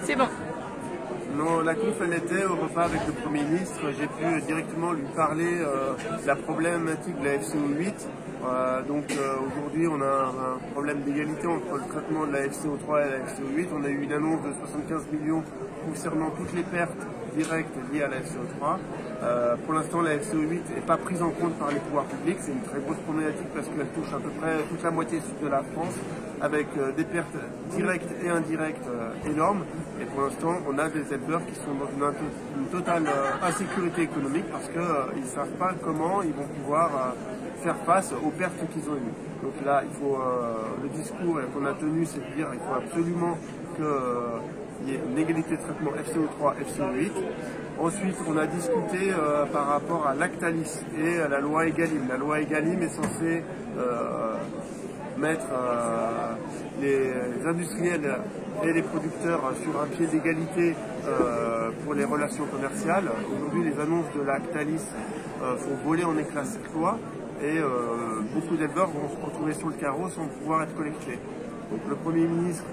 C'est bon. Non, la conf elle était au repas avec le Premier ministre. J'ai pu directement lui parler de la problématique de la FCO8. Aujourd'hui, on a un problème d'égalité entre le traitement de la FCO3 et la FCO8. On a eu une annonce de 75 millions concernant toutes les pertes directes liées à la FCO3. Pour l'instant, la FCO8 n'est pas prise en compte par les pouvoirs publics. C'est une très grosse problématique parce qu'elle touche à peu près toute la moitié sud de la France, avec des pertes directes et indirectes énormes. Et pour l'instant, on a des éleveurs qui sont dans une totale insécurité économique parce qu'ils ne savent pas comment ils vont pouvoir faire face aux pertes qu'ils ont eues. Donc là, le discours qu'on a tenu, c'est de dire qu'il faut absolument qu'il y ait une égalité de traitement FCO3, FCO8. Ensuite, on a discuté par rapport à Lactalis et à la loi Egalim. La loi Egalim est censée mettre les industriels et les producteurs sur un pied d'égalité pour les relations commerciales. Aujourd'hui, les annonces de Lactalis font voler en éclats cette loi et beaucoup d'éleveurs vont se retrouver sur le carreau sans pouvoir être collectés. Donc, le Premier ministre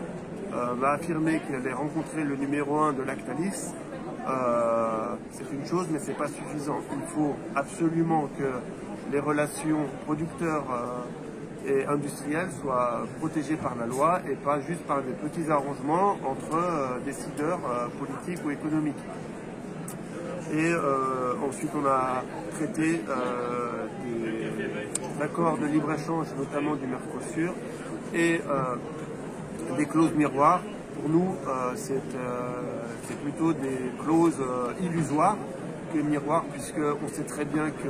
m'a affirmé qu'il avait rencontré le numéro 1 de Lactalis. C'est une chose, mais c'est pas suffisant. Il faut absolument que les relations producteurs et industriels soient protégés par la loi et pas juste par des petits arrangements entre décideurs politiques ou économiques. Et ensuite, on a traité des accords de libre-échange, notamment du Mercosur, et des clauses miroirs. Pour nous, c'est plutôt des clauses illusoires que miroirs, puisqu'on sait très bien que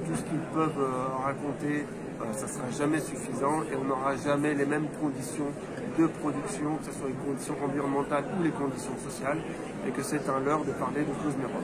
tout ce qu'ils peuvent raconter, ça ne sera jamais suffisant et on n'aura jamais les mêmes conditions de production, que ce soit les conditions environnementales ou les conditions sociales, et que c'est un leurre de parler de clauses miroirs.